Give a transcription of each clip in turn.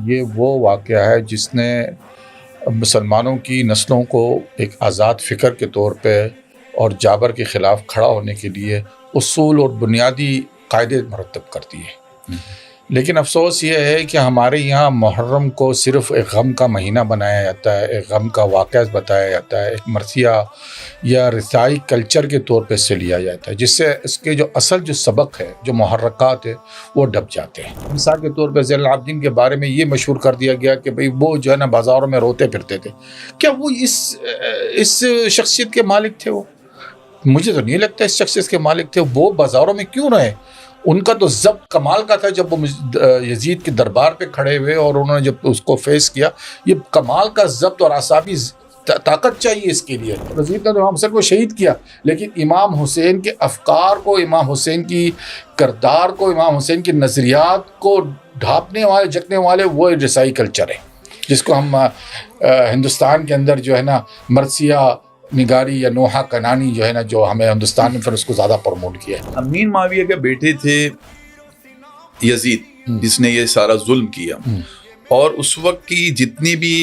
یہ وہ واقعہ ہے جس نے مسلمانوں کی نسلوں کو ایک آزاد فکر کے طور پہ اور جابر کے خلاف کھڑا ہونے کے لیے اصول اور بنیادی قاعدے مرتب کر دیے۔ لیکن افسوس یہ ہے کہ ہمارے یہاں محرم کو صرف ایک غم کا مہینہ بنایا جاتا ہے، ایک غم کا واقعہ بتایا جاتا ہے، ایک مرثیہ یا رسائی کلچر کے طور پہ سے لیا جاتا ہے، جس سے اس کے جو اصل جو سبق ہے، جو محرکات ہے، وہ دب جاتے ہیں۔ مثال کے طور پہ زین العابدین کے بارے میں یہ مشہور کر دیا گیا کہ بھئی وہ جو ہے نا بازاروں میں روتے پھرتے تھے۔ کیا وہ اس شخصیت کے مالک تھے؟ وہ مجھے تو نہیں لگتا اس شخصیت کے مالک تھے۔ وہ بازاروں میں کیوں رہے؟ ان کا تو ضبط کمال کا تھا جب وہ یزید کے دربار پہ کھڑے ہوئے اور انہوں نے جب اس کو فیس کیا۔ یہ کمال کا ضبط اور اعصابی طاقت چاہیے اس کے لیے۔ یزید نے تو امام حسین کو شہید کیا، لیکن امام حسین کے افکار کو، امام حسین کی کردار کو، امام حسین کی نظریات کو ڈھانپنے والے، جھکنے والے وہ رسائی کلچر ہے، جس کو ہم ہندوستان کے اندر جو ہے نا مرثیہ نگاری یا نوحہ کنانی جو ہے نا، جو ہمیں ہندوستان میں پھر اس کو زیادہ پروموٹ کیا ہے۔ امین معاویہ کے بیٹے تھے یزید، جس نے یہ سارا ظلم کیا، اور اس وقت کی جتنی بھی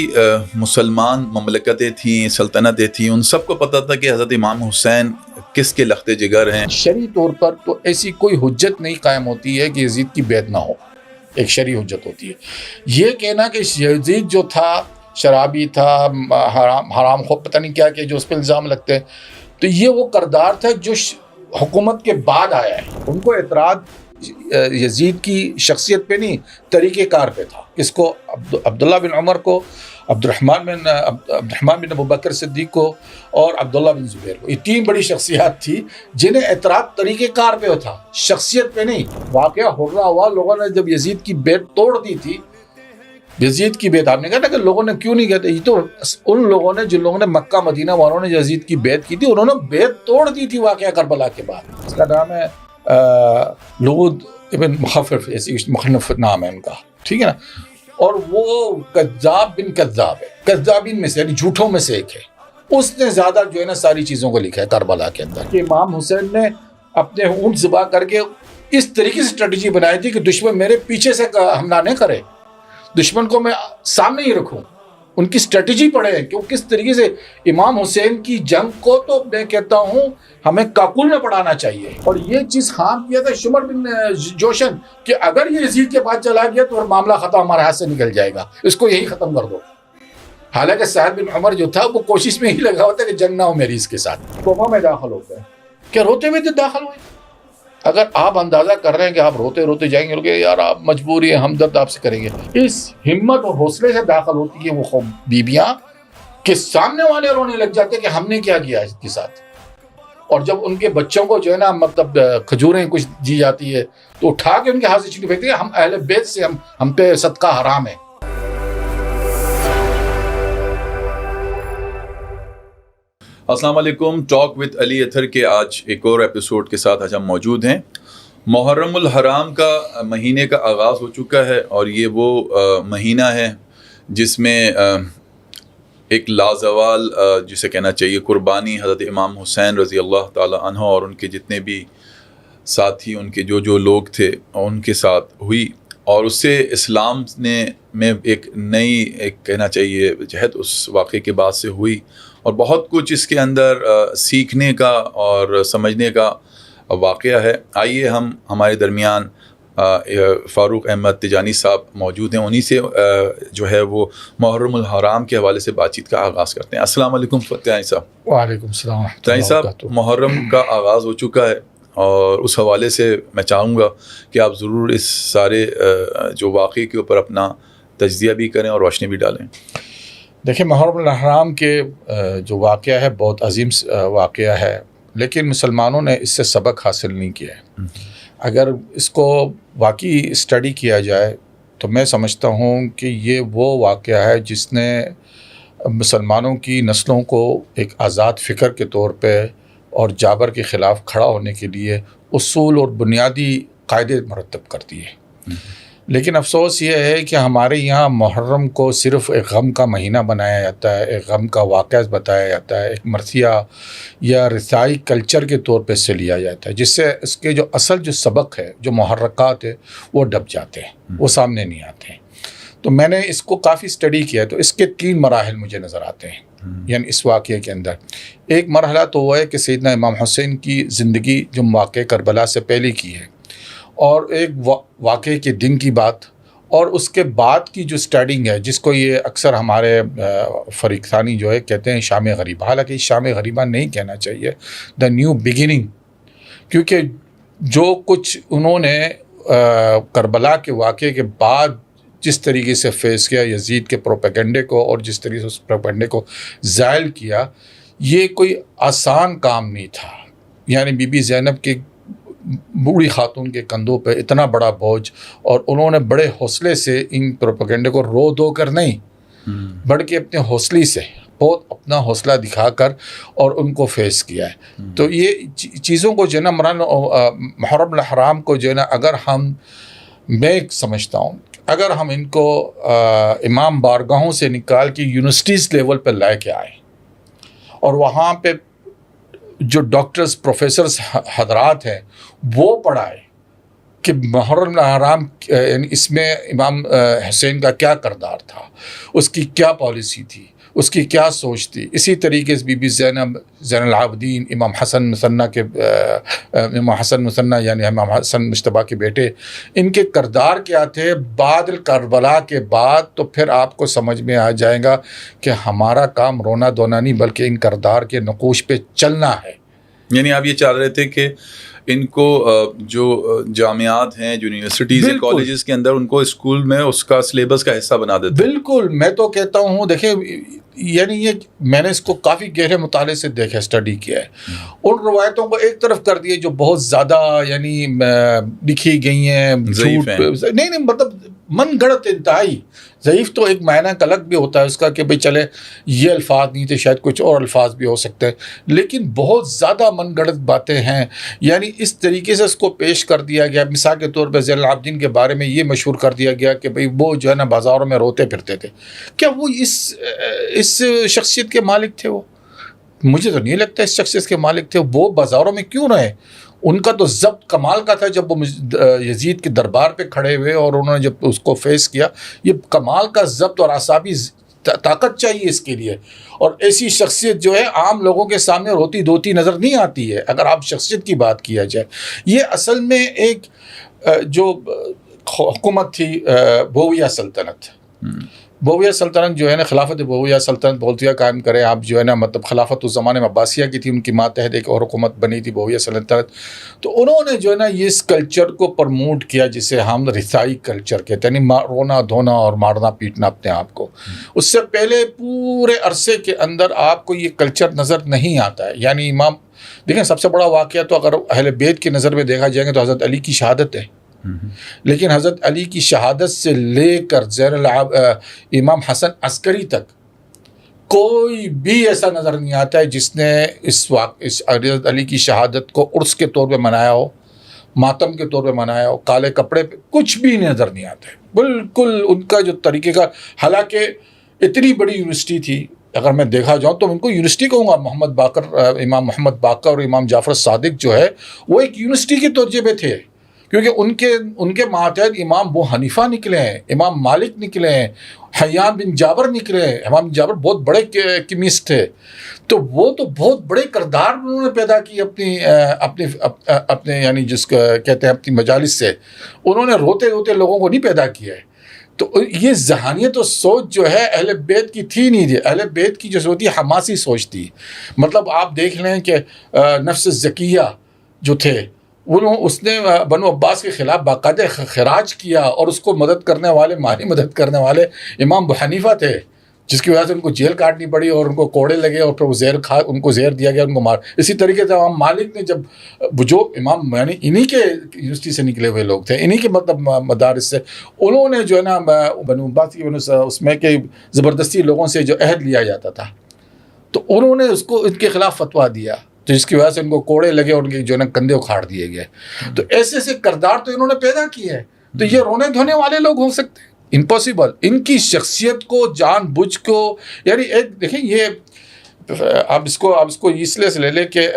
مسلمان مملکتیں تھیں، سلطنتیں تھیں، ان سب کو پتہ تھا کہ حضرت امام حسین کس کے لخت جگر ہیں۔ شرعی طور پر تو ایسی کوئی حجت نہیں قائم ہوتی ہے کہ یزید کی بیعت نہ ہو، ایک شرعی حجت ہوتی ہے۔ یہ کہنا کہ یزید جو تھا شرابی تھا، حرام خو، پتہ نہیں کیا کہ جو اس پہ الزام لگتے ہیں، تو یہ وہ کردار تھا جو حکومت کے بعد آیا ہے۔ ان کو اعتراض یزید کی شخصیت پہ نہیں، طریقہ کار پہ تھا۔ اس کو عبداللہ بن عمر کو، عبد الرحمن بن ابوبکر صدیق کو اور عبداللہ بن زبیر کو، یہ تین بڑی شخصیات تھی جنہیں اعتراض طریقہ کار پہ تھا، شخصیت پہ نہیں۔ واقعہ ہو رہا ہوا، لوگوں نے جب یزید کی بیعت توڑ دی تھی، یزید کی بیعت، آپ نے کہا نا کہ لوگوں نے کیوں نہیں کہتے، یہ تو ان لوگوں نے، جن لوگوں نے مکہ مدینہ والوں نے یزید کی بیعت کی تھی، انہوں نے بیعت توڑ دی تھی واقعہ کربلا کے بعد۔ اس کا نام ہے لغود ابن مخفف، ایسی مخنف نام ہے ان کا، ٹھیک ہے نا۔ اور وہ کذاب بن کذاب ہے، کذابین میں سے، یعنی جھوٹوں میں سے ایک ہے۔ اس نے زیادہ جو ہے نا ساری چیزوں کو لکھا ہے کربلا کے اندر، کہ امام حسین نے اپنے اونٹ ذبح کر کے اس طریقے سے اسٹریٹجی بنائی تھی کہ دشمن میرے پیچھے سے حملہ نہ کرے، دشمن کو میں سامنے ہی رکھوں۔ ان کی اسٹریٹجی پڑھے ہیں کہ وہ کس طریقے سے امام حسین کی جنگ کو، تو میں کہتا ہوں ہمیں کاکل میں پڑھانا چاہیے۔ اور یہ چیز خام کیا تھا شمر بن جوشن کہ اگر یہ یزید کے پاس چلا گیا تو معاملہ ختم، ہمارے ہاتھ سے نکل جائے گا، اس کو یہی ختم کر دو۔ حالانکہ سعد بن عمر جو تھا وہ کوشش میں ہی لگا ہوتا ہے کہ جنگ نہ ہو میری اس کے ساتھ۔ توبہ میں داخل ہو گئے، کیا روتے ہوئے داخل ہوئے؟ اگر آپ اندازہ کر رہے ہیں کہ آپ روتے روتے جائیں گے، کہ یار آپ مجبوری ہے، ہمدرد آپ سے کریں گے، اس ہمت اور حوصلے سے داخل ہوتی ہے وہ بیبیاں کہ سامنے والے رونے لگ جاتے کہ ہم نے کیا کیا اس کے ساتھ۔ اور جب ان کے بچوں کو جو ہے نا مطلب کھجوریں کچھ دی جاتی ہے تو اٹھا کے ان کے ہاتھ سے چھینی پھینکتے ہیں، ہم اہل بیت سے، ہم پہ صدقہ حرام ہے۔ السلام علیکم، ٹاک وتھ علی اطہر کے آج ایک اور ایپیسوڈ کے ساتھ آج ہم موجود ہیں۔ محرم الحرام کا مہینے کا آغاز ہو چکا ہے، اور یہ وہ مہینہ ہے جس میں ایک لازوال جسے کہنا چاہیے قربانی حضرت امام حسین رضی اللہ تعالی عنہ اور ان کے جتنے بھی ساتھی، ان کے جو لوگ تھے، ان کے ساتھ ہوئی، اور اس سے اسلام میں ایک نئی، ایک کہنا چاہیے جہت اس واقعے کے بعد سے ہوئی، اور بہت کچھ اس کے اندر سیکھنے کا اور سمجھنے کا واقعہ ہے۔ آئیے ہم ہمارے درمیان فاروق احمد تجانی صاحب موجود ہیں، انہی سے جو ہے وہ محرم الحرام کے حوالے سے بات چیت کا آغاز کرتے ہیں۔ السلام علیکم تجانی صاحب۔ وعلیکم السلام۔ تجانی صاحب، محرم کا آغاز ہو چکا ہے، اور اس حوالے سے میں چاہوں گا کہ آپ ضرور اس سارے جو واقعے کے اوپر اپنا تجزیہ بھی کریں اور روشنی بھی ڈالیں۔ دیکھیں، محرم الحرام کے جو واقعہ ہے بہت عظیم واقعہ ہے، لیکن مسلمانوں نے اس سے سبق حاصل نہیں کیا ہے۔ اگر اس کو واقعی اسٹڈی کیا جائے تو میں سمجھتا ہوں کہ یہ وہ واقعہ ہے جس نے مسلمانوں کی نسلوں کو ایک آزاد فکر کے طور پہ اور جابر کے خلاف کھڑا ہونے کے لیے اصول اور بنیادی قاعدے مرتب کر دیے۔ لیکن افسوس یہ ہے کہ ہمارے یہاں محرم کو صرف ایک غم کا مہینہ بنایا جاتا ہے، ایک غم کا واقعہ بتایا جاتا ہے، ایک مرثیہ یا رسائی کلچر کے طور پہ سے لیا جاتا ہے، جس سے اس کے جو اصل جو سبق ہے، جو محرکات ہے، وہ دب جاتے ہیں، وہ سامنے نہیں آتے ہیں۔ تو میں نے اس کو کافی اسٹڈی کیا، تو اس کے 3 مراحل مجھے نظر آتے ہیں یعنی اس واقعے کے اندر۔ ایک مرحلہ تو وہ ہے کہ سیدنا امام حسین کی زندگی جو واقعہ کربلا سے پہلے کی ہے، اور ایک واقعے کے دن کی بات، اور اس کے بعد کی جو اسٹارٹنگ ہے جس کو یہ اکثر ہمارے فریق ثانی جو ہے کہتے ہیں شام غریبہ، حالانکہ شام غریبہ نہیں کہنا چاہیے، دا نیو بگننگ، کیونکہ جو کچھ انہوں نے کربلا کے واقعے کے بعد جس طریقے سے فیس کیا یزید کے پروپیگنڈے کو، اور جس طریقے سے اس پروپیگنڈے کو زائل کیا، یہ کوئی آسان کام نہیں تھا۔ یعنی بی بی زینب کے بوڑھی خاتون کے کندھوں پہ اتنا بڑا بوجھ، اور انہوں نے بڑے حوصلے سے ان پروپیگنڈے کو رو دو کر نہیں، بلکہ اپنے حوصلے سے بہت اپنا حوصلہ دکھا کر اور ان کو فیس کیا ہے۔ تو یہ چیزوں کو جو ہے نا محرم الحرام کو جو ہے نا میں سمجھتا ہوں اگر ہم ان کو امام بارگاہوں سے نکال کے یونیورسٹیز لیول پہ لے کے آئیں، اور وہاں پہ جو ڈاکٹرز پروفیسرز حضرات ہیں وہ پڑھائیں کہ محرم الحرام یعنی اس میں امام حسین کا کیا کردار تھا، اس کی کیا پالیسی تھی، اس کی کیا سوچ تھی۔ اسی طریقے سے بی بی زینب، زین العابدین، امام حسن مثنیٰ یعنی امام حسن مجتبیٰ کے بیٹے، ان کے کردار کیا تھے بعد کربلا کے بعد، تو پھر آپ کو سمجھ میں آ جائے گا کہ ہمارا کام رونا دھونا نہیں بلکہ ان کردار کے نقوش پہ چلنا ہے۔ یعنی آپ یہ چاہ رہے تھے کہ ان کو جو جامعات ہیں، جو یونیورسٹیز ہیں، کالجز کے اندر ان کو اسکول میں اس کا سلیبس کا حصہ بنا دیتے۔ بالکل، میں تو کہتا ہوں دیکھیں، یعنی یہ میں نے اس کو کافی گہرے مطالعے سے دیکھا، اسٹڈی کیا ہے۔ ان روایتوں کو ایک طرف کر دیے جو بہت زیادہ یعنی لکھی گئی ہیں، نہیں مطلب من گھڑت انتہائی ضعیف، تو ایک معنی کا الگ بھی ہوتا ہے اس کا کہ بھئی چلے یہ الفاظ نہیں تھے، شاید کچھ اور الفاظ بھی ہو سکتے ہیں، لیکن بہت زیادہ من گھڑت باتیں ہیں۔ یعنی اس طریقے سے اس کو پیش کر دیا گیا، مثال کے طور پہ زین العابدین کے بارے میں یہ مشہور کر دیا گیا کہ بھئی وہ جو ہے نا بازاروں میں روتے پھرتے تھے۔ کیا وہ اس شخصیت کے مالک تھے؟ وہ مجھے تو نہیں لگتا اس شخصیت کے مالک تھے۔ وہ بازاروں میں کیوں رہے؟ ان کا تو ضبط کمال کا تھا جب وہ یزید کے دربار پہ کھڑے ہوئے اور انہوں نے جب اس کو فیس کیا، یہ کمال کا ضبط اور اعصابی طاقت چاہیے اس کے لیے، اور ایسی شخصیت جو ہے عام لوگوں کے سامنے روتی دھوتی نظر نہیں آتی ہے اگر آپ شخصیت کی بات کیا جائے۔ یہ اصل میں ایک جو حکومت تھی بویہ سلطنت، بویہ سلطنت جو ہے نا، خلافت بویہ سلطنت بولتیہ قائم کرے آپ جو ہے نا، مطلب خلافت اس زمانے میں عباسیہ کی تھی، ان کی ماتحت ایک اور حکومت بنی تھی بویہ سلطنت۔ تو انہوں نے جو ہے نا یہ اس کلچر کو پرموٹ کیا جسے ہم رثائی کلچر کہتے ہیں، یعنی رونا دھونا اور مارنا پیٹنا اپنے آپ کو۔ اس سے پہلے پورے عرصے کے اندر آپ کو یہ کلچر نظر نہیں آتا ہے۔ یعنی امام دیکھیں، سب سے بڑا واقعہ تو اگر اہل بیت کی نظر میں دیکھا جائے گا تو حضرت علی کی شہادت ہے، لیکن حضرت علی کی شہادت سے لے کر امام حسن عسکری تک کوئی بھی ایسا نظر نہیں آتا ہے جس نے اس حضرت علی کی شہادت کو عرس کے طور پہ منایا ہو، ماتم کے طور پہ منایا ہو، کالے کپڑے پہ، کچھ بھی نظر نہیں آتا ہے۔ بالکل ان کا جو طریقے کا، حالانکہ اتنی بڑی یونیورسٹی تھی، اگر میں دیکھا جاؤں تو ان کو یونیورسٹی کہوں گا، امام محمد باقر اور امام جعفر صادق جو ہے وہ ایک یونیورسٹی کے درجے پہ تھے، کیونکہ ان کے ماتحت امام ابو حنیفہ نکلے ہیں، امام مالک نکلے ہیں، حیان بن جابر نکلے ہیں۔ امام جابر بہت بڑے کیمسٹ تھے، تو وہ تو بہت بڑے کردار انہوں نے پیدا کی اپنے یعنی جس کو کہتے ہیں اپنی مجالس سے، انہوں نے روتے روتے لوگوں کو نہیں پیدا کیا ہے۔ تو یہ ذہانیت و سوچ جو ہے اہل بیت کی تھی نہیں تھی۔ اہل بیت کی جو سوچ تھی حماسی سوچ تھی، مطلب آپ دیکھ لیں کہ نفس زکیہ جو تھے، اس نے بنو عباس کے خلاف باقاعدہ خراج کیا، اور اس کو مدد کرنے والے، مالی مدد کرنے والے امام ابو حنیفہ تھے، جس کی وجہ سے ان کو جیل کاٹنی پڑی اور ان کو کوڑے لگے، اور پھر وہ ان کو زہر دیا گیا، ان کو مار۔ اسی طریقے سے امام مالک نے جب جو امام یعنی انہی کے یونیورسٹی سے نکلے ہوئے لوگ تھے، انہی کے مطلب مدارس سے، انہوں نے جو ہے نا بنو عباس کی اس میں کہ زبردستی لوگوں سے جو عہد لیا جاتا تھا، تو انہوں نے اس کو ان کے خلاف فتویٰ دیا، تو جس کی وجہ سے ان کو کوڑے لگے اور ان کے جو ہے نا کندھے اکھاڑ دیے گئے۔ تو ایسے ایسے کردار تو انہوں نے پیدا کیے ہیں، تو یہ رونے دھونے والے لوگ ہو سکتے ہیں؟ امپاسبل۔ ان کی شخصیت کو جان بوجھ کو، یعنی ایک دیکھیں، یہ آپ اس کو اس لیے سے لے لیں کہ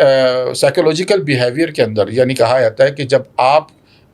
سائیکولوجیکل بیہیویئر کے اندر یعنی کہا جاتا ہے کہ جب آپ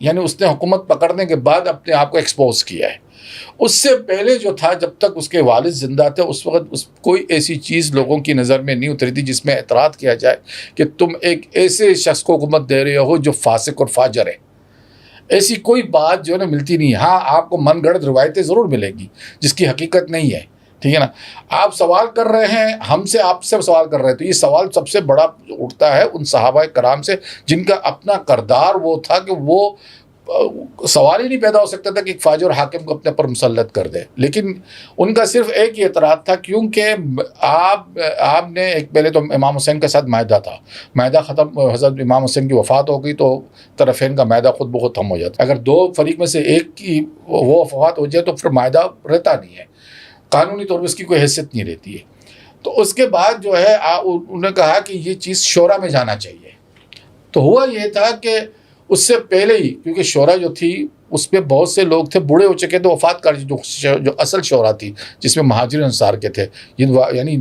یعنی اس نے حکومت پکڑنے کے بعد اپنے آپ کو ایکسپوز کیا ہے. اس سے پہلے جو تھا جب تک اس کے والد زندہ تھے اس وقت کوئی ایسی چیز لوگوں کی نظر میں نہیں اتری تھی جس میں اعتراض کیا جائے کہ تم ایک ایسے شخص کو حکومت دے رہے ہو جو فاسق اور فاجر ہے. ایسی کوئی بات جو ہے نا ملتی نہیں. ہاں آپ کو من گھڑت روایتیں ضرور ملیں گی جس کی حقیقت نہیں ہے, ٹھیک ہے نا. آپ سوال کر رہے ہیں ہم سے, آپ سے سوال کر رہے ہیں, تو یہ سوال سب سے بڑا اٹھتا ہے ان صحابہ کرام سے جن کا اپنا کردار وہ تھا کہ وہ سوال ہی نہیں پیدا ہو سکتا تھا کہ ایک فاجر حاکم کو اپنے پر مسلط کر دے. لیکن ان کا صرف ایک ہی اعتراض تھا, کیونکہ آپ نے ایک پہلے تو امام حسین کے ساتھ معاہدہ تھا, معاہدہ ختم, حضرت امام حسین کی وفات ہو گئی تو طرفین کا معاہدہ خود بخود ختم ہو جاتا. اگر دو فریق میں سے ایک کی وہ وفات ہو جائے تو پھر معاہدہ رہتا نہیں ہے, قانونی طور پر اس کی کوئی حیثیت نہیں رہتی ہے. تو اس کے بعد جو ہے انہوں نے کہا کہ یہ چیز شورا میں جانا چاہیے. تو ہوا یہ تھا کہ اس سے پہلے ہی, کیونکہ شورا جو تھی اس پہ بہت سے لوگ تھے بوڑھے ہو چکے تھے, وفات کر جو اصل شورا تھی جس میں مہاجرین انصار کے تھے, یعنی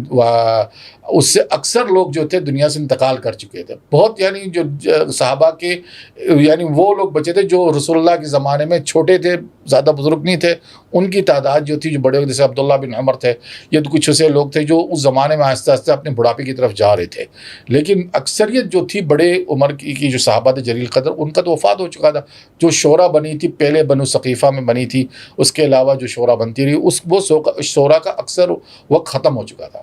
اس سے اکثر لوگ جو تھے دنیا سے انتقال کر چکے تھے. بہت یعنی جو صحابہ کے یعنی وہ لوگ بچے تھے جو رسول اللہ کے زمانے میں چھوٹے تھے, زیادہ بزرگ نہیں تھے, ان کی تعداد جو تھی جو بڑے جیسے عبداللہ بن عمر تھے, یہ تو کچھ ایسے لوگ تھے جو اس زمانے میں آہستہ آہستہ اپنے بڑھاپے کی طرف جا رہے تھے. لیکن اکثریت جو تھی بڑے عمر کی جو صحابہ تھے جلیل قدر, ان کا تو وفات ہو چکا تھا. جو شورا بنی تھی پہلے بنو ثقیفہ میں بنی تھی, اس کے علاوہ جو شورا بنتی رہی وہ شورا کا اکثر وقت ختم ہو چکا تھا.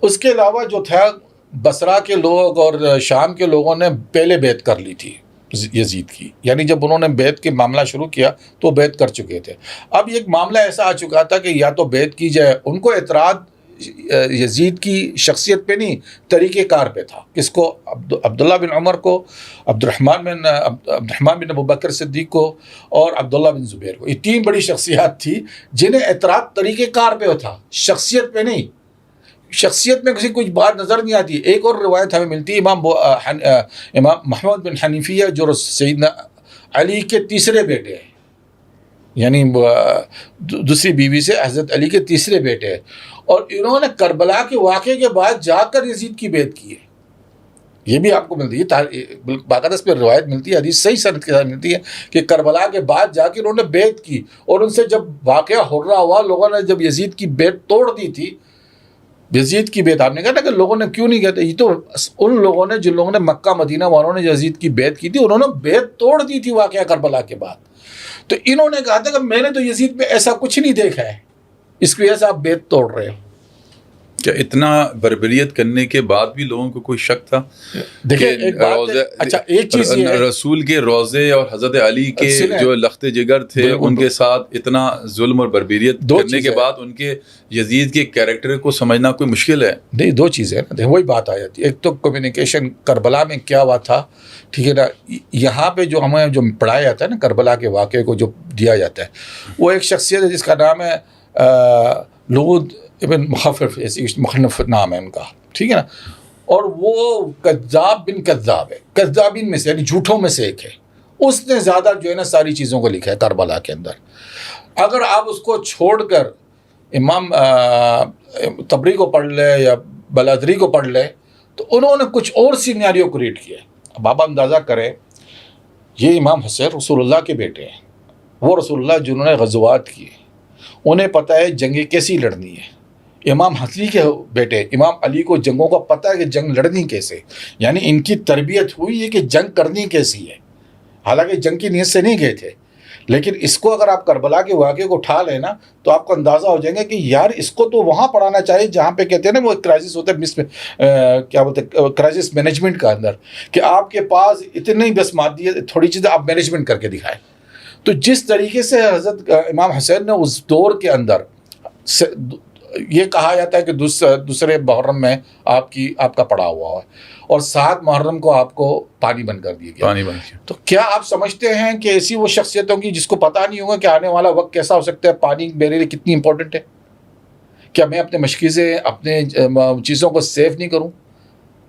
اس کے علاوہ جو تھا بصرہ کے لوگ اور شام کے لوگوں نے پہلے بیعت کر لی تھی یزید کی, یعنی جب انہوں نے بیعت کے معاملہ شروع کیا تو بیعت کر چکے تھے. اب ایک معاملہ ایسا آ چکا تھا کہ یا تو بیعت کی جائے. ان کو اعتراض یزید کی شخصیت پہ نہیں, طریقہ کار پہ تھا. کس کو؟ عبداللہ بن عمر کو, عبد الرحمن بن ابو بکر صدیق کو اور عبداللہ بن زبیر کو. یہ تین بڑی شخصیات تھی جنہیں اعتراض طریقہ کار پہ تھا, شخصیت پہ نہیں. شخصیت میں کسی کچھ بات نظر نہیں آتی. ایک اور روایت ہمیں ملتی ہے امام محمد بن حنیفیہ جو سیدنا علی کے تیسرے بیٹے ہیں, یعنی دوسری بیوی سے حضرت علی کے تیسرے بیٹے ہیں, اور انہوں نے کربلا کے واقعے کے بعد جا کر یزید کی بیعت کی ہے. یہ بھی آپ کو ملتی ہے, باقاعدہ اس پہ روایت ملتی ہے, حدیث صحیح سند کے ساتھ ملتی ہے کہ کربلا کے بعد جا کے انہوں نے بیعت کی, اور ان سے جب واقعہ ہو رہا ہوا لوگوں نے جب یزید کی بیعت توڑ دی تھی, یزید کی بیعت آپ نے کہا نا کہ لوگوں نے کیوں نہیں کہتے, یہ تو ان لوگوں نے جن لوگوں نے مکہ مدینہ والوں نے یزید کی بیعت کی تھی انہوں نے بیعت توڑ دی تھی واقعہ کربلا کے بعد. تو انہوں نے کہا تھا کہ میں نے تو یزید پہ ایسا کچھ نہیں دیکھا ہے, اس کی وجہ سے آپ بیعت توڑ رہے ہو. کیا اتنا بربریت کرنے کے بعد بھی لوگوں کو کوئی شک تھا؟ دیکھیں ایک بات, اچھا ایک چیز یہ ہے, رسول کے روضے اور حضرت علی کے جو لخت جگر تھے ان کے ساتھ اتنا ظلم اور بربریت کرنے کے بعد ان کے یزید کے کیریکٹر کو سمجھنا کوئی مشکل ہے. نہیں, دو چیزیں نا, وہی بات آ جاتی ہے. ایک تو کمیونیکیشن کربلا میں کیا ہوا تھا, ٹھیک ہے نا. یہاں پہ جو ہمیں جو پڑھایا جاتا ہے نا کربلا کے واقعے کو جو دیا جاتا ہے, وہ ایک شخصیت ہے جس کا نام ہے لغود ابن مخفف, ایسی مخنف نام ہے ان کا, ٹھیک ہے نا. اور وہ کذاب بن کذاب ہے, کذابین میں سے یعنی جھوٹوں میں سے ایک ہے. اس نے زیادہ جو ہے نا ساری چیزوں کو لکھا ہے کربلا کے اندر. اگر آپ اس کو چھوڑ کر امام طبری کو پڑھ لے یا بلادری کو پڑھ لے تو انہوں نے کچھ اور سینیریو کریٹ کیا ہے. اب آپ اندازہ کریں, یہ امام حسین رسول اللہ کے بیٹے ہیں, وہ رسول اللہ جنہوں نے غزوات کیے, انہیں پتہ ہے جنگیں کیسی لڑنی ہے. امام حسین کے بیٹے امام علی کو جنگوں کا پتہ ہے کہ جنگ لڑنی کیسے, یعنی ان کی تربیت ہوئی ہے کہ جنگ کرنی کیسی ہے. حالانکہ جنگ کی نیت سے نہیں گئے تھے, لیکن اس کو اگر آپ کربلا کے واقعے کو اٹھا لیں نا تو آپ کو اندازہ ہو جائیں گے کہ یار اس کو تو وہاں پڑھانا چاہیے جہاں پہ کہتے ہیں نا وہ کرائسس ہوتا ہے, کیا بولتے ہیں کرائسس مینجمنٹ کا اندر, کہ آپ کے پاس اتنی بس مادی تھوڑی چیزیں آپ مینجمنٹ کر کے دکھائیں. تو جس طریقے سے حضرت امام حسین نے اس دور کے اندر یہ کہا جاتا ہے کہ دوسرے محرم میں آپ کا پڑا ہوا ہے, اور 7 محرم کو آپ کو پانی بند کر دیا گیا. تو کیا آپ سمجھتے ہیں کہ ایسی وہ شخصیتوں کی جس کو پتہ نہیں ہوگا کہ آنے والا وقت کیسا ہو سکتا ہے, پانی میرے لیے کتنی امپورٹنٹ ہے, کیا میں اپنے مشکیزیں اپنے چیزوں کو سیو نہیں کروں؟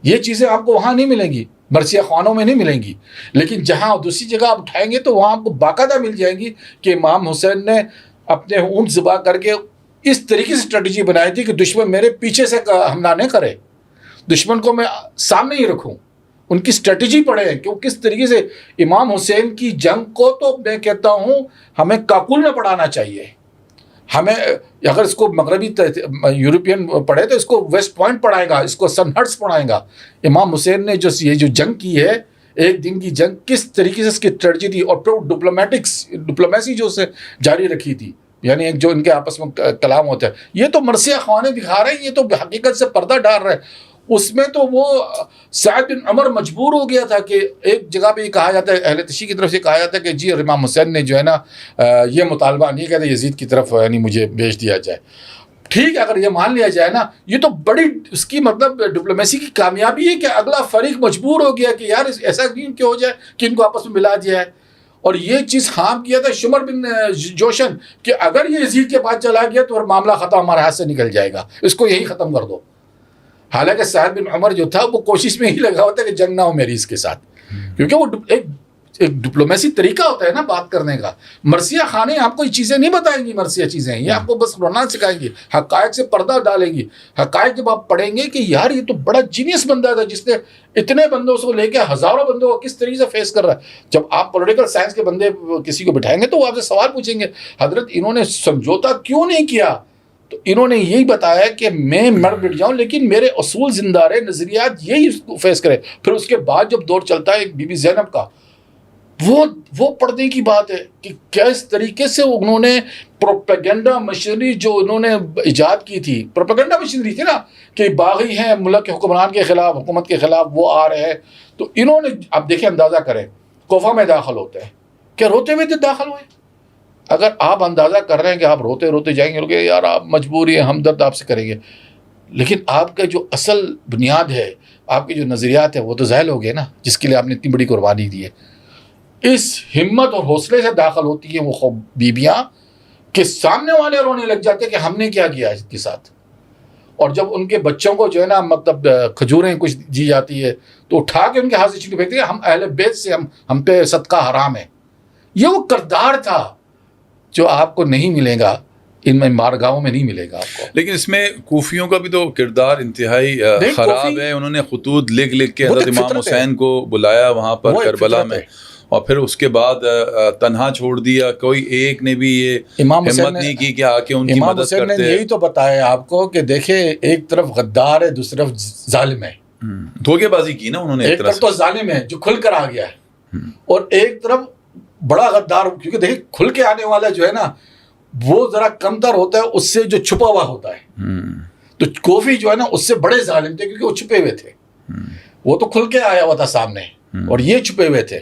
یہ چیزیں آپ کو وہاں نہیں ملیں گی, مرثیہ خوانوں میں نہیں ملیں گی, لیکن جہاں دوسری جگہ آپ اٹھائیں گے تو وہاں آپ کو باقاعدہ مل جائیں گی کہ امام حسین نے اپنے اونٹ ذبح کر کے اس طریقے سے اسٹریٹجی بنائی تھی کہ دشمن میرے پیچھے سے حملہ نہ کرے, دشمن کو میں سامنے ہی رکھوں, ان کی اسٹریٹجی پڑھیں کہ وہ کس طریقے سے امام حسین کی جنگ کو تو میں کہتا ہوں ہمیں کاکل میں پڑھانا چاہیے. ہمیں اگر اس کو مغربی یورپین پڑھے تو اس کو ویسٹ پوائنٹ پڑھائے گا, اس کو سن ہرٹس پڑھائے گا. امام حسین نے یہ جو جنگ کی ہے, ایک دن کی جنگ, کس طریقے سے اس کی اسٹریٹجی تھی, اور پھر ڈپلومیسی جو اسے جاری رکھی تھی, یعنی ایک جو ان کے آپس میں کلام ہوتا ہے. یہ تو مرثیہ خوانے دکھا رہے ہیں, یہ تو حقیقت سے پردہ ڈال رہے ہیں. اس میں تو وہ سعد بن عمر مجبور ہو گیا تھا کہ ایک جگہ پہ یہ کہا جاتا ہے, اہل تشیع کی طرف سے کہا جاتا ہے کہ جی امام حسین نے جو ہے نا یہ مطالبہ نہیں کہتے یزید کی طرف یعنی مجھے بھیج دیا جائے. ٹھیک ہے, اگر یہ مان لیا جائے نا, یہ تو بڑی اس کی مطلب ڈپلومیسی کی کامیابی ہے کہ اگلا فریق مجبور ہو گیا کہ یار ایسا کیوں ہو جائے کہ ان کو آپس میں ملا دیا ہے. اور یہ چیز خام کیا تھا شمر بن جوشن کہ اگر یہ یزید کے پاس چلا گیا تو معاملہ ختم, ہمارے ہاتھ سے نکل جائے گا, اس کو یہی ختم کر دو. حالانکہ سعد بن عمر جو تھا وہ کوشش میں ہی لگا ہوتا ہے کہ جنگ نہ ہو میری اس کے ساتھ, کیونکہ وہ ایک ڈپلومیسی طریقہ ہوتا ہے نا بات کرنے کا. مرثیہ خانے آپ کو یہ چیزیں نہیں بتائیں گی, مرثیہ چیزیں یہ آپ کو بس رونا سکھائیں گی, حقائق سے پردہ ڈالیں گی. حقائق جب آپ پڑھیں گے کہ یار یہ تو بڑا جینیس بندہ تھا جس نے اتنے بندوں سے لے کے ہزاروں بندوں کو کس طریقے سے فیس کر رہا ہے. جب آپ پولیٹیکل سائنس کے بندے کسی کو بٹھائیں گے تو وہ آپ سے سوال پوچھیں گے, حضرت انہوں نے سمجھوتا کیوں نہیں کیا؟ تو انہوں نے یہی بتایا کہ میں مر مٹ جاؤں لیکن میرے اصول زندہ رہے, نظریات یہی فیس کرے. پھر اس کے بعد جب دور چلتا ہے بی بی زینب کا, وہ پڑھنے کی بات ہے کہ کس طریقے سے انہوں نے پروپیگنڈا مشینری جو انہوں نے ایجاد کی تھی, پروپیگنڈا مشینری تھی نا کہ باغی ہیں ملک کے حکمران کے خلاف, حکومت کے خلاف, وہ آ رہے ہیں. تو انہوں نے اب دیکھیں اندازہ کریں کوفہ میں داخل ہوتے ہیں, کیا روتے ہوئے داخل ہوئے؟ اگر آپ اندازہ کر رہے ہیں کہ آپ روتے روتے جائیں گے, کہ یار آپ مجبوری ہے, ہمدرد آپ سے کریں گے, لیکن آپ کا جو اصل بنیاد ہے, آپ کے جو نظریات ہیں وہ تو زائل ہو گئے نا, جس کے لیے آپ نے اتنی بڑی قربانی دی ہے. اس ہمت اور حوصلے سے داخل ہوتی ہیں وہ بیبیاں کہ سامنے والے رونے لگ جاتے ہیں کہ ہم نے کیا کیا اس کے ساتھ. اور جب ان کے بچوں کو جو ہے نا مطلب کھجوریں کچھ دی جاتی ہے تو اٹھا کے ان کے ہاتھ سے چھینی پھینکتے ہیں, ہم اہل بیت سے ہم پہ صدقہ حرام ہے. یہ وہ کردار تھا جو آپ کو نہیں ملے گا, ان میں مارگاہوں میں نہیں ملے گا آپ کو. لیکن اس میں کوفیوں کا بھی تو کردار انتہائی خراب ہے. انہوں نے خطوط لکھ کے حضرت امام حسین کو بلایا وہاں پر کربلا میں, اور پھر اس کے بعد تنہا چھوڑ دیا. کوئی ایک نے بھی یہ ہمت نہیں کی کہ آ کے ان کی مدد کرتے. امام حسین نے یہی تو بتایا آپ کو کہ دیکھیں ایک طرف غدار ہے, دوسری طرف ظالم ہے. دھوکے بازی کی نا انہوں نے. ایک طرف تو ظالم ہے جو کھل کر آ گیا ہے, اور ایک طرف بڑا غدار, کیونکہ دیکھیں کھل کے آنے والا جو ہے نا وہ ذرا کم تر ہوتا ہے اس سے جو چھپا ہوا ہوتا ہے. تو کوفی جو ہے نا اس سے بڑے ظالم تھے کیونکہ وہ چھپے ہوئے تھے, وہ تو کھل کے آیا ہوا تھا سامنے اور یہ چھپے ہوئے تھے.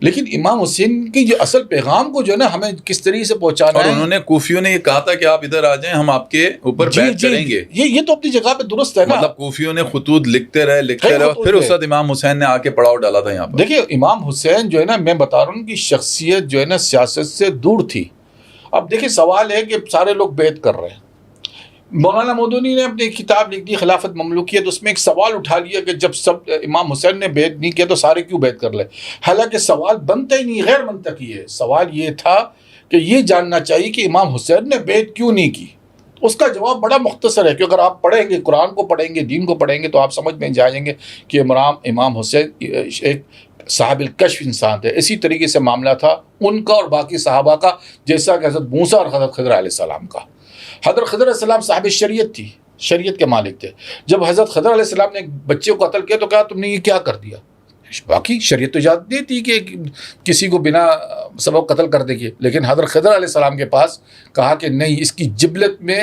لیکن امام حسین کی جو اصل پیغام کو جو ہے نا ہمیں کس طریقے سے پہنچانا ہے. اور انہوں نے کوفیوں نے یہ کہا تھا کہ آپ ادھر آ جائیں, ہم آپ کے اوپر بیعت کریں گے. یہ تو اپنی جگہ پہ درست ہے نا. مطلب کوفیوں نے خطوط لکھتے رہے, پھر اس وقت امام حسین نے آ کے پڑاؤ ڈالا تھا یہاں پر. دیکھیے امام حسین جو ہے نا, میں بتا رہا ہوں کہ شخصیت جو ہے نا سیاست سے دور تھی. اب دیکھیں سوال ہے کہ سارے لوگ بیعت کر رہے ہیں. مولانا مودودی نے اپنی کتاب لکھ دی خلافت مملوکیت, اس میں ایک سوال اٹھا لیا کہ جب سب امام حسین نے بیعت نہیں کیا تو سارے کیوں بیعت کر لے. حالانکہ سوال بنتا ہی نہیں, غیر منطقی ہے. سوال یہ تھا کہ یہ جاننا چاہیے کہ امام حسین نے بیعت کیوں نہیں کی. اس کا جواب بڑا مختصر ہے کہ اگر آپ پڑھیں گے, قرآن کو پڑھیں گے, دین کو پڑھیں گے, تو آپ سمجھ میں جائیں گے کہ امام حسین ایک صاحب الکشف انسان تھے. اسی طریقے سے معاملہ تھا ان کا اور باقی صحابہ کا, جیسا کہ حضرت موسیٰ اور حضرت خضر علیہ السلام کا. حضرت خضر علیہ السلام صاحب شریعت تھی, شریعت کے مالک تھے. جب حضرت خضر علیہ السلام نے ایک بچے کو قتل کیا تو کہا تم نے یہ کیا کر دیا. باقی شریعت تو اجازت نہیں تھی کہ کسی کو بنا سبب قتل کر دے گی, لیکن حضرت خضر علیہ السلام کے پاس کہا کہ نہیں, اس کی جبلت میں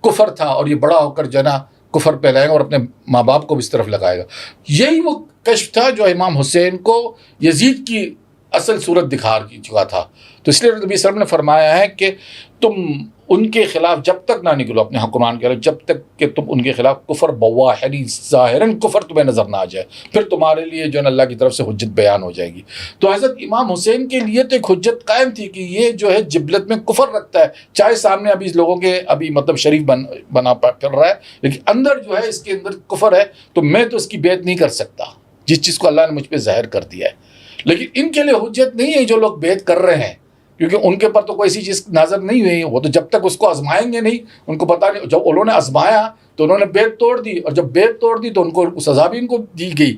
کفر تھا اور یہ بڑا ہو کر جنا کفر پھیلائے گا اور اپنے ماں باپ کو بھی اس طرف لگائے گا. یہی وہ کشف تھا جو امام حسین کو یزید کی اصل صورت دکھا چکا تھا. تو اس لیے نبی صلی اللہ علیہ وسلم نے فرمایا ہے کہ تم ان کے خلاف جب تک نہ نکلو, اپنے حکمران کے خلاف, جب تک کہ تم ان کے خلاف کفر بواح یعنی ظاہراً کفر تمہیں نظر نہ آ جائے, پھر تمہارے لیے جو ہے اللہ کی طرف سے حجت بیان ہو جائے گی. تو حضرت امام حسین کے لیے تو ایک حجت قائم تھی کہ یہ جو ہے جبلت میں کفر رکھتا ہے, چاہے سامنے ابھی لوگوں کے ابھی مطلب شریف بنا پھر رہا ہے, لیکن اندر جو ہے اس کے اندر کفر ہے, تو میں تو اس کی بیعت نہیں کر سکتا جس چیز کو اللہ نے مجھ پہ ظاہر کر دیا ہے. لیکن ان کے لیے حجت نہیں ہے جو لوگ بیعت کر رہے ہیں, کیونکہ ان کے پر تو کوئی ایسی چیز نازل نہیں ہوئی. وہ تو جب تک اس کو آزمائیں گے نہیں, ان کو پتہ نہیں. جب انہوں نے آزمایا تو انہوں نے بیت توڑ دی, اور جب بیت توڑ دی تو ان کو سزا بھی ان کو دی گئی.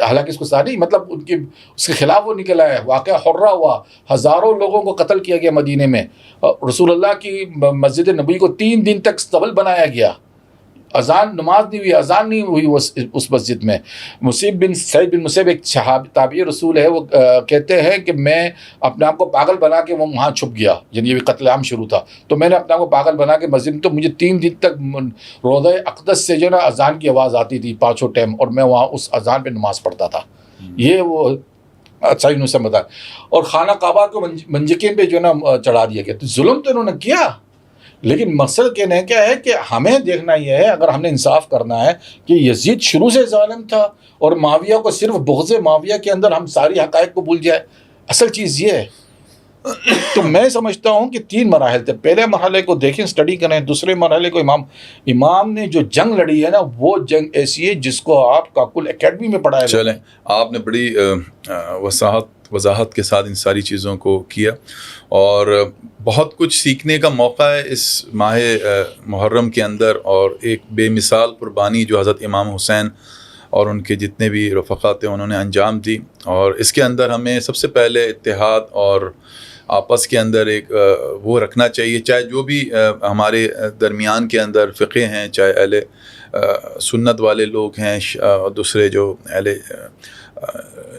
حالانکہ اس کو سزا نہیں, مطلب ان کی اس کے خلاف وہ نکل آیا. واقعہ حرہ ہوا, ہزاروں لوگوں کو قتل کیا گیا مدینے میں. رسول اللہ کی مسجد نبوی کو 3 دن تک استبل بنایا گیا. اذان نماز نہیں ہوئی, اذان نہیں ہوئی اس مسجد میں. سعید بن مسیب ایک تابعی رسول ہے, وہ کہتے ہیں کہ میں اپنے آپ کو پاگل بنا کے وہ وہاں چھپ گیا, یعنی یہ قتل عام شروع تھا, تو میں نے اپنے آپ کو پاگل بنا کے مسجد میں, تو مجھے 3 دن تک روضہ اقدس سے جو نا اذان کی آواز آتی تھی 5 ٹائم, اور میں وہاں اس اذان پہ نماز پڑھتا تھا. یہ وہ صحیح نسخہ بتا. اور خانہ کعبہ کو منجکین پہ جو نا چڑھا دیا گیا. تو ظلم تو انہوں نے کیا, لیکن مقصد کہنے کیا ہے کہ ہمیں دیکھنا یہ ہے, اگر ہم نے انصاف کرنا ہے, کہ یزید شروع سے ظالم تھا, اور معاویہ کو صرف بغض معاویہ کے اندر ہم ساری حقائق کو بھول جائے. اصل چیز یہ ہے. تو میں سمجھتا ہوں کہ 3 مراحل تھے. پہلے مرحلے کو دیکھیں, اسٹڈی کریں. دوسرے مرحلے کو امام نے جو جنگ لڑی ہے نا, وہ جنگ ایسی ہے جس کو آپ کاکل اکیڈمی میں پڑھایا. چلیں, آپ نے بڑی وضاحت کے ساتھ ان ساری چیزوں کو کیا, اور بہت کچھ سیکھنے کا موقع ہے اس ماہ محرم کے اندر. اور ایک بے مثال قربانی جو حضرت امام حسین اور ان کے جتنے بھی رفقا تھے انہوں نے انجام دی, اور اس کے اندر ہمیں سب سے پہلے اتحاد اور آپس کے اندر ایک وہ رکھنا چاہیے. چاہے جو بھی ہمارے درمیان کے اندر فقہ ہیں, چاہے اہل سنت والے لوگ ہیں, دوسرے جو اہل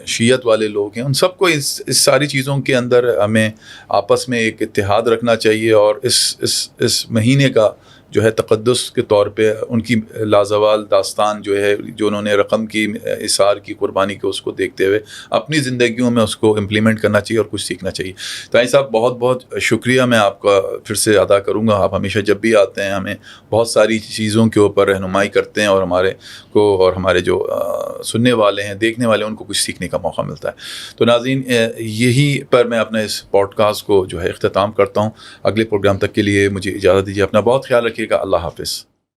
شیعت والے لوگ ہیں, ان سب کو اس ساری چیزوں کے اندر ہمیں آپس میں ایک اتحاد رکھنا چاہیے. اور اس مہینے کا جو ہے تقدس کے طور پہ ان کی لازوال داستان جو ہے, جو انہوں نے رقم کی, اثار کی, قربانی کی, اس کو دیکھتے ہوئے اپنی زندگیوں میں اس کو امپلیمنٹ کرنا چاہیے اور کچھ سیکھنا چاہیے. طاہر صاحب, بہت بہت شکریہ میں آپ کا پھر سے ادا کروں گا. آپ ہمیشہ جب بھی آتے ہیں ہمیں بہت ساری چیزوں کے اوپر رہنمائی کرتے ہیں, اور ہمارے جو سننے والے ہیں, دیکھنے والے ہیں, ان کو کچھ سیکھنے کا موقع ملتا ہے. تو ناظرین, یہی پر میں اپنے اس پوڈ کاسٹ کو جو ہے اختتام کرتا ہوں. اگلے پروگرام تک کے لیے مجھے اجازت دیجیے. اپنا بہت خیال رکھیے گا. اللہ حافظ.